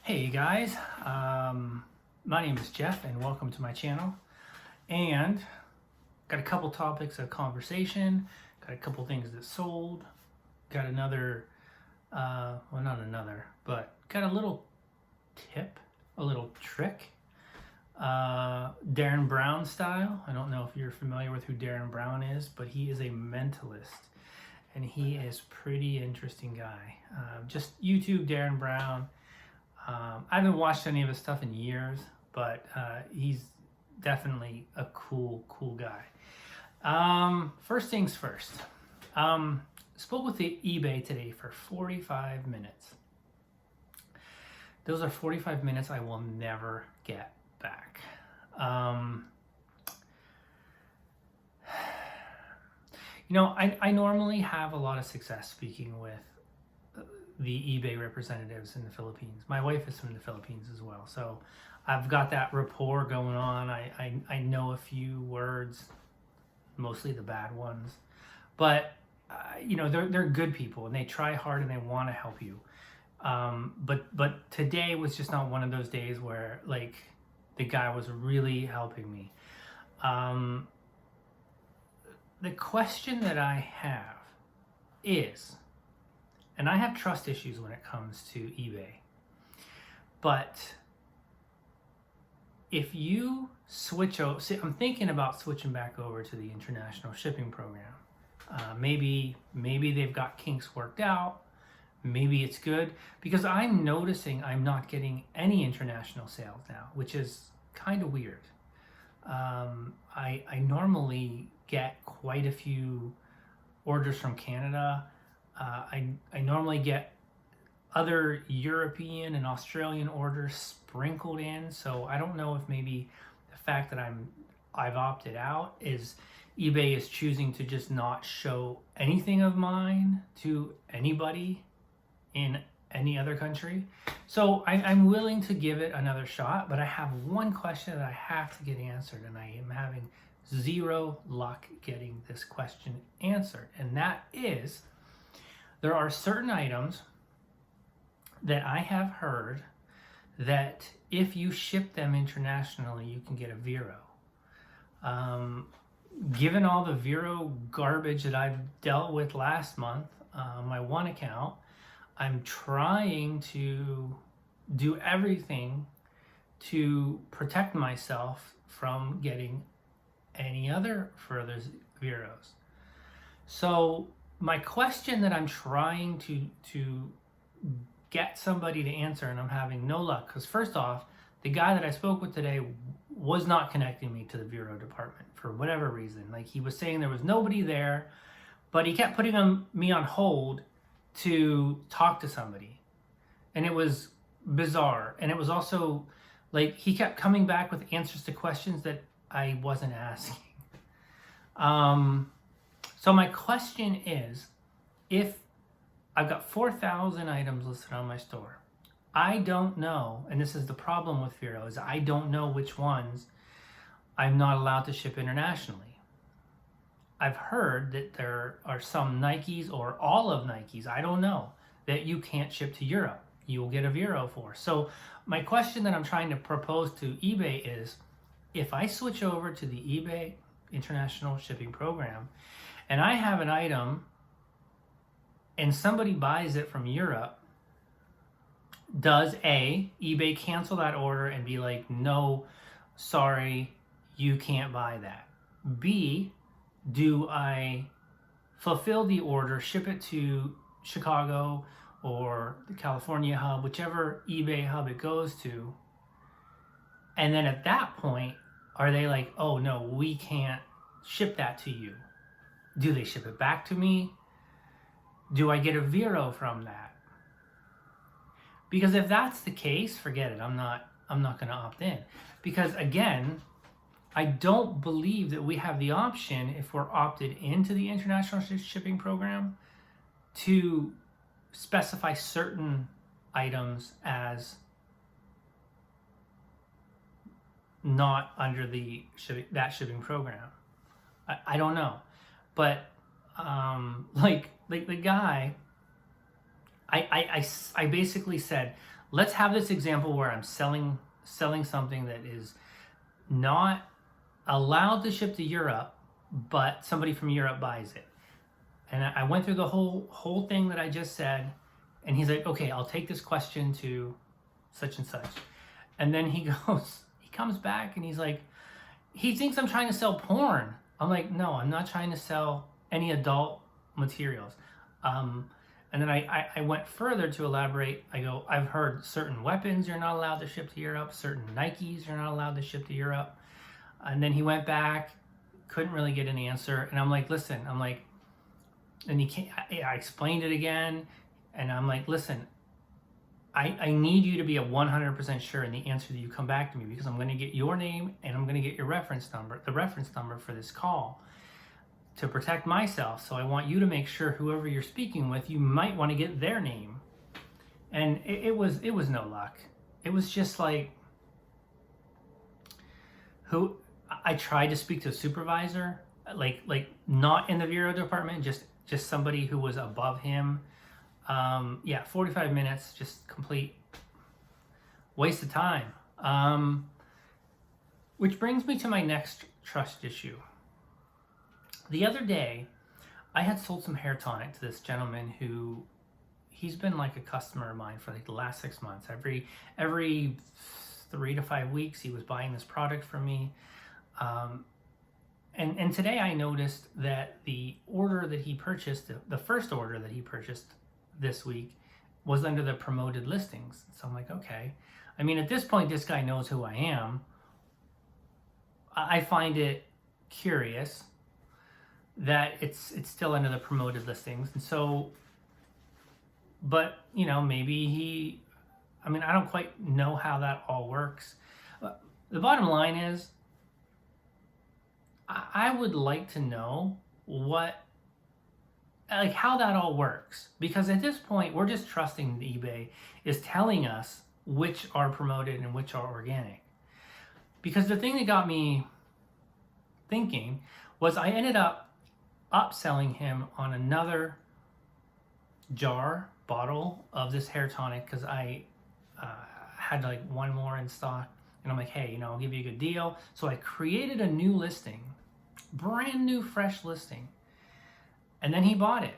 Hey guys, my name is Jeff and welcome to my channel. And got a couple topics of conversation, got a couple things that sold, got another, well not another, but got a little tip, a little trick, Darren Brown style. I don't know if you're familiar with who Darren Brown is, but he is a mentalist and he is pretty interesting guy. Just YouTube Darren Brown. I haven't watched any of his stuff in years, but he's definitely a cool guy. First things first. Spoke with the eBay today for 45 minutes. Those are 45 minutes I will never get back. I normally have a lot of success speaking with the eBay representatives in the Philippines. My wife is from the Philippines as well, so I've got that rapport going on. I know a few words, mostly the bad ones, but they're good people and they try hard and they want to help you. But today was just not one of those days where like the guy was really helping me. The question that I have is, and I have trust issues when it comes to eBay, but if you switch over, see, I'm thinking about switching back over to the international shipping program. Maybe they've got kinks worked out. Maybe it's good, because I'm noticing I'm not getting any international sales now, which is kind of weird. I normally get quite a few orders from Canada. I normally get other European and Australian orders sprinkled in, so I don't know if maybe the fact that I've opted out is eBay is choosing to just not show anything of mine to anybody in any other country. So I'm willing to give it another shot, but I have one question that I have to get answered, and I am having zero luck getting this question answered, and that is, there are certain items that I have heard that if you ship them internationally, you can get a Vero. Given all the Vero garbage that I've dealt with last month, my one account, I'm trying to do everything to protect myself from getting any other further Veros. So my question that I'm trying to get somebody to answer, and I'm having no luck, because first off, the guy that I spoke with today was not connecting me to the Vero department for whatever reason. Like, he was saying there was nobody there, but he kept putting me on hold to talk to somebody. And it was bizarre. And it was also like he kept coming back with answers to questions that I wasn't asking. So my question is, if I've got 4,000 items listed on my store, I don't know, and this is the problem with Vero, is I don't know which ones I'm not allowed to ship internationally. I've heard that there are some Nikes, or all of Nikes, I don't know, that you can't ship to Europe. You'll get a Vero for. So my question that I'm trying to propose to eBay is, if I switch over to the eBay International Shipping Program, and I have an item and somebody buys it from Europe, does eBay cancel that order and be like, no, sorry, you can't buy that? B, do I fulfill the order, ship it to Chicago or the California hub, whichever eBay hub it goes to, and then at that point, are they like, oh no, we can't ship that to you? Do they ship it back to me? Do I get a Vero from that? Because if that's the case, forget it. I'm not going to opt in. Because again, I don't believe that we have the option, if we're opted into the international shipping program, to specify certain items as not under that shipping program. I don't know, but like the guy, I basically said, let's have this example where I'm selling something that is not allowed to ship to Europe, but somebody from Europe buys it. And I went through the whole thing that I just said, and he's like, okay, I'll take this question to such and such. And then he comes back and he's like, he thinks I'm trying to sell porn. I'm like, no, I'm not trying to sell any adult materials. And then I went further to elaborate. I go, I've heard certain weapons you're not allowed to ship to Europe, certain Nikes you're not allowed to ship to Europe. And then he went back, couldn't really get an answer. And I'm like, listen, and he can't, I explained it again. And I'm like, listen, I need you to be 100% sure in the answer that you come back to me, because I'm going to get your name and I'm going to get your reference number, the reference number for this call, to protect myself. So I want you to make sure whoever you're speaking with, you might want to get their name. And it was no luck. It was just like, I tried to speak to a supervisor, like not in the bureau department, just somebody who was above him. 45 minutes, just complete waste of time. Which brings me to my next trust issue. The other day, I had sold some hair tonic to this gentleman who, he's been like a customer of mine for like the last 6 months. Every 3 to 5 weeks, he was buying this product from me. And today I noticed that the order that he purchased, the first order that he purchased this week, was under the promoted listings. So I'm like, okay. I mean, at this point, this guy knows who I am. I find it curious that it's still under the promoted listings. And so, but you know, maybe I don't quite know how that all works. The bottom line is, I would like to know how that all works, because at this point we're just trusting that eBay is telling us which are promoted and which are organic. Because the thing that got me thinking was I ended up upselling him on another bottle of this hair tonic, because I had like one more in stock, and I'm like, hey, I'll give you a good deal. So I created a new listing, brand new fresh listing, and then he bought it,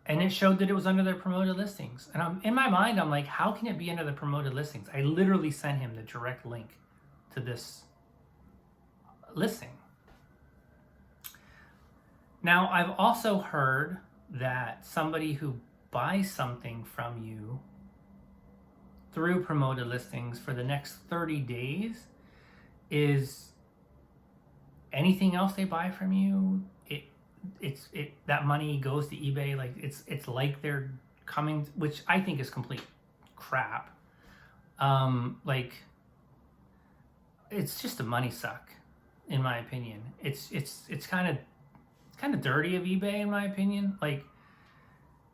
and it showed that it was under their promoted listings. And in my mind, I'm like, how can it be under the promoted listings? I literally sent him the direct link to this listing. Now, I've also heard that somebody who buys something from you through promoted listings for the next 30 days is anything else they buy from you, that money goes to eBay. Like it's like they're coming, which I think is complete crap. It's just a money suck, in my opinion. It's kind of dirty of eBay, in my opinion. Like,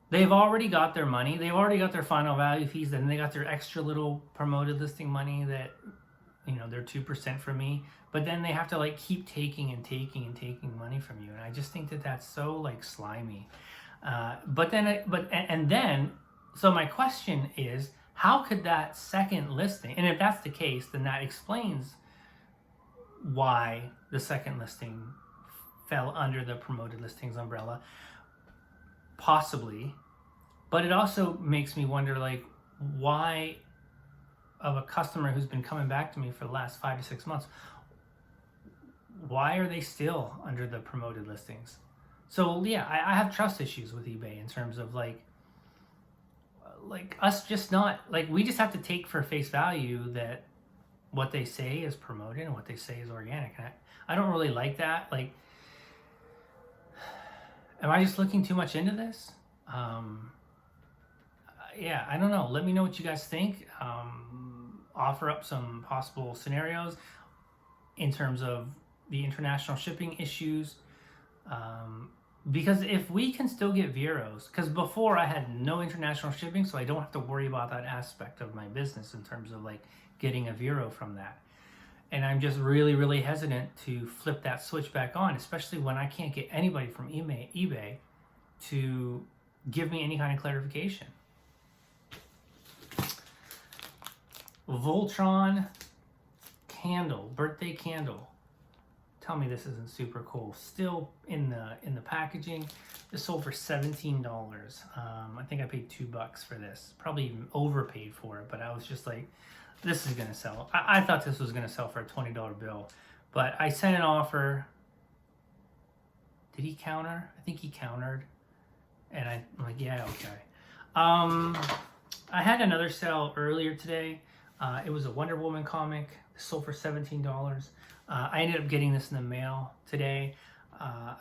they've already got their money, they've already got their final value fees, and they got their extra little promoted listing money that, they're 2% from me, but then they have to like keep taking and taking and taking money from you. And I just think that that's so like slimy. So my question is, how could that second listing, and if that's the case, then that explains why the second listing fell under the promoted listings umbrella, possibly. But it also makes me wonder, like, why, of a customer who's been coming back to me for the last 5 to 6 months, why are they still under the promoted listings? So yeah, I have trust issues with eBay in terms of like us just not, like, we just have to take for face value that what they say is promoted and what they say is organic. And I don't really like that. Like, am I just looking too much into this? Yeah, I don't know. Let me know what you guys think. Offer up some possible scenarios in terms of the international shipping issues. Because if we can still get Veros, because before I had no international shipping, so I don't have to worry about that aspect of my business in terms of like getting a Vero from that. And I'm just really, really hesitant to flip that switch back on, especially when I can't get anybody from eBay to give me any kind of clarification. Voltron candle, birthday candle. Tell me this isn't super cool. Still in the packaging. This sold for $17. I think I paid $2 for this. Probably even overpaid for it, but I was just like, this is gonna sell. I thought this was gonna sell for a $20 bill, but I sent an offer. Did he counter? I think he countered, and I'm like, yeah, okay. I had another sale earlier today. It was a Wonder Woman comic. It sold for $17. I ended up getting this in the mail today.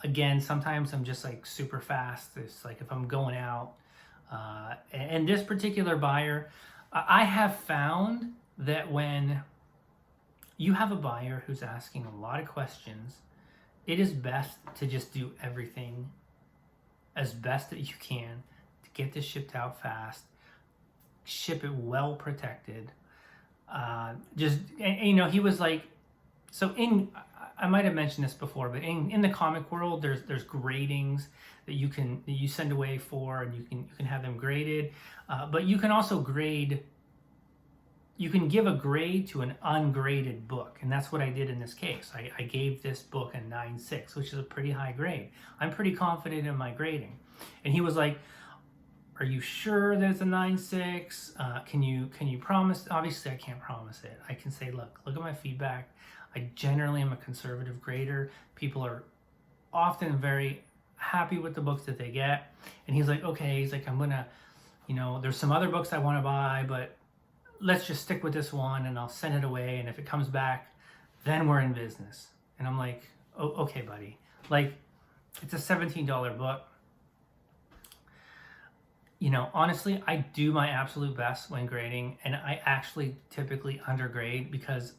Again, sometimes I'm just like super fast. It's like if I'm going out. And this particular buyer, I have found that when you have a buyer who's asking a lot of questions, it is best to just do everything as best that you can to get this shipped out fast, ship it well protected. You know, he was like, so I might have mentioned this before, but in the comic world, there's gradings that you send away for, and you can have them graded, but you can also grade. You can give a grade to an ungraded book, and that's what I did in this case. I gave this book a 9.6, which is a pretty high grade. I'm pretty confident in my grading, and he was like, "Are you sure there's a 9.6? Can you promise?" Obviously, I can't promise it. I can say, look at my feedback. I generally am a conservative grader. People are often very happy with the books that they get. And he's like, okay, he's like, I'm gonna, you know, there's some other books I want to buy, but let's just stick with this one and I'll send it away. And if it comes back, then we're in business. And I'm like, oh, okay, buddy. Like, it's a $17 book. You know, honestly, I do my absolute best when grading, and I actually typically undergrade because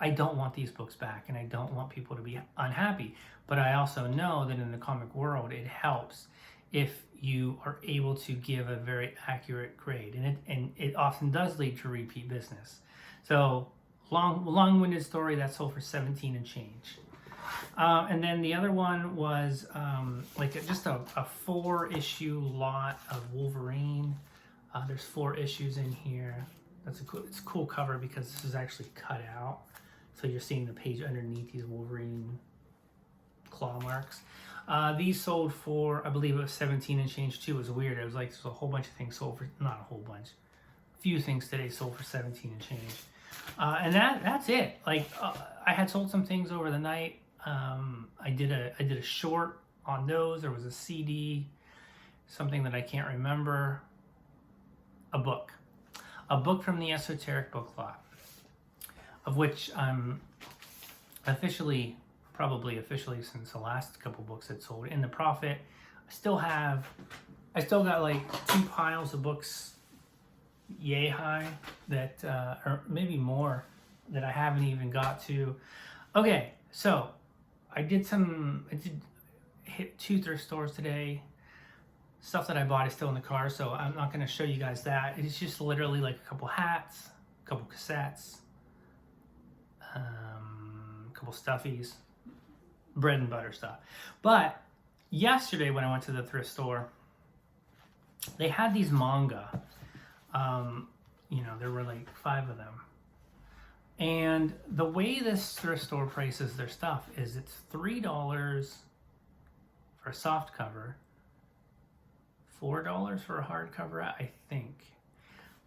I don't want these books back and I don't want people to be unhappy. But I also know that in the comic world, it helps if you are able to give a very accurate grade, and it often does lead to repeat business. So long-winded story, that sold for 17 and change. And then the other one was just a 4-issue lot of Wolverine. There's 4 issues in here. It's a cool cover because this is actually cut out. So you're seeing the page underneath these Wolverine claw marks. These sold for, I believe it was 17 and change too. It was weird. It was like, there's a whole bunch of things sold for, not a whole bunch. A few things today sold for 17 and change. And that's it. Like, I had sold some things over the night. I did a short on those. There was a CD, something that I can't remember. A book from the Esoteric Book Lot, of which I'm probably officially since the last couple books that sold in the profit. I still got like 2 piles of books yay high that, or maybe more, that I haven't even got to. Okay, so I did hit 2 thrift stores today. Stuff that I bought is still in the car, so I'm not going to show you guys that. It's just literally like a couple hats, a couple cassettes, a couple stuffies, bread and butter stuff. But yesterday when I went to the thrift store, they had these manga. You know, there were like 5 of them. And the way this thrift store prices their stuff is it's $3 for a soft cover, $4 for a hardcover, I think.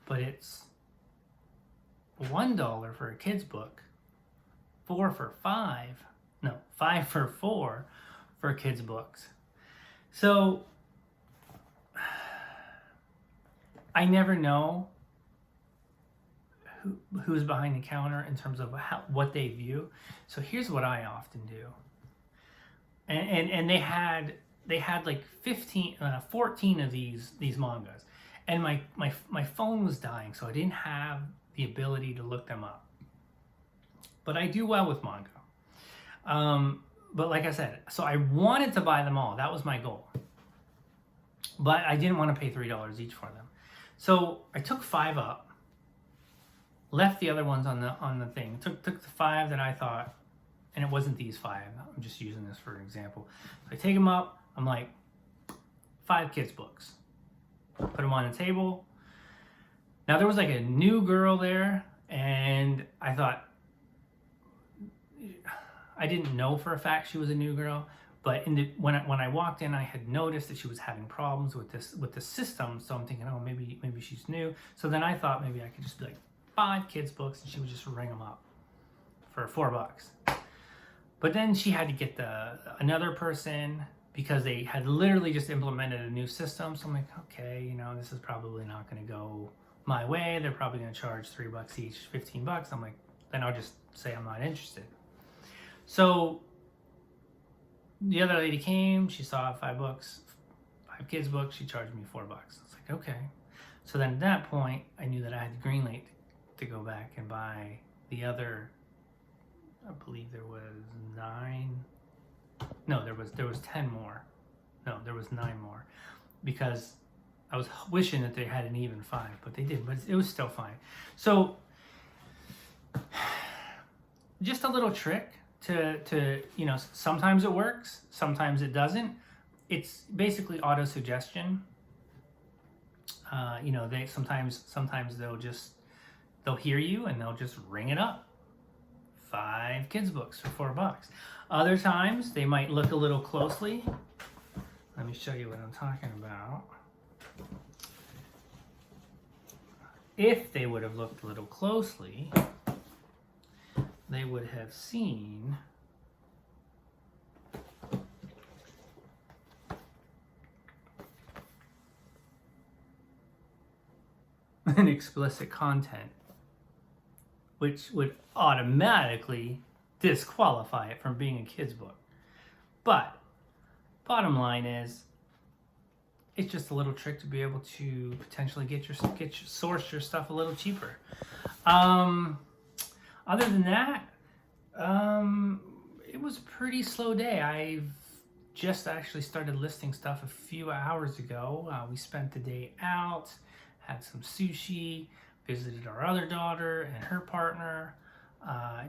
But it's $1 for a kid's book, 5 for 4 for kids' books. So I never know who's behind the counter in terms of what they view. So here's what I often do. And they had like 14 of these mangas, and my phone was dying, so I didn't have the ability to look them up. But I do well with manga. But like I said, so I wanted to buy them all. That was my goal. But I didn't want to pay $3 each for them. So I took 5 up, left the other ones on the thing. Took the 5 that I thought, and it wasn't these 5. I'm just using this for an example. So I take them up. I'm like, 5 kids' books. Put them on the table. Now there was like a new girl there, and I thought, I didn't know for a fact she was a new girl, but when I walked in, I had noticed that she was having problems with the system. So I'm thinking, oh, maybe she's new. So then I thought maybe I could just be like 5 kids books, and she would just ring them up for $4. But then she had to get another person because they had literally just implemented a new system. So I'm like, okay, you know, this is probably not going to go my way. They're probably going to charge $3 each, $15. I'm like, then I'll just say I'm not interested. So the other lady came, she saw 5 books, 5 kids books, she charged me $4. I was like, okay. So then at that point, I knew that I had the green light to go back and buy the other, I believe there was 9. No, there was 10 more. No, there was 9 more. Because I was wishing that they had an even 5, but they didn't, but it was still fine. So just a little trick to you know, sometimes it works, sometimes it doesn't. It's basically auto suggestion. You know, they sometimes they'll hear you and they'll just ring it up. 5 kids books for $4. Other times they might look a little closely. Let me show you what I'm talking about. If they would have looked a little closely, they would have seen an explicit content, which would automatically disqualify it from being a kid's book. But bottom line is, it's just a little trick to be able to potentially source your stuff a little cheaper. Other than that, it was a pretty slow day. I've just actually started listing stuff a few hours ago. We spent the day out, had some sushi, visited our other daughter and her partner.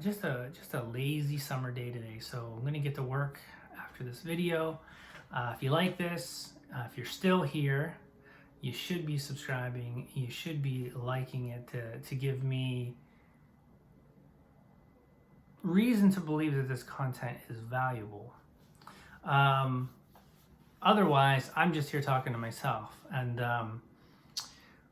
Just a lazy summer day today. So I'm gonna get to work after this video. If you like this, if you're still here, you should be subscribing. You should be liking it to give me reason to believe that this content is valuable. Otherwise, I'm just here talking to myself, and I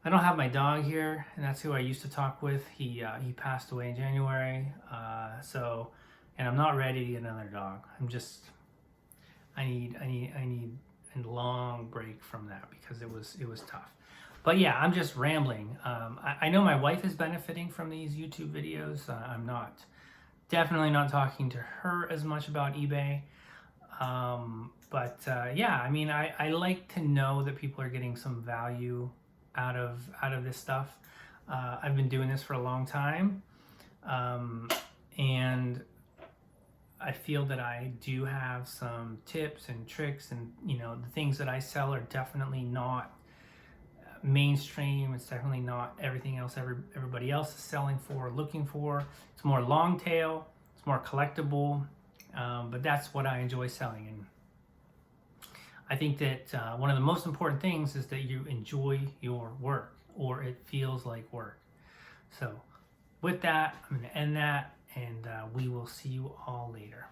don't have my dog here, and that's who I used to talk with. He passed away in January, and I'm not ready to get another dog. I need a long break from that because it was tough. But yeah, I'm just rambling. I know my wife is benefiting from these YouTube videos. I'm definitely not talking to her as much about eBay. Yeah, I mean, I like to know that people are getting some value out of this stuff. I've been doing this for a long time, and I feel that I do have some tips and tricks, and you know, the things that I sell are definitely not mainstream. It's definitely not everything else everybody else is selling for, looking for. It's more long tail, it's more collectible, but that's what I enjoy selling. And I think that one of the most important things is that you enjoy your work, or it feels like work. So with that, I'm going to end that, and we will see you all later.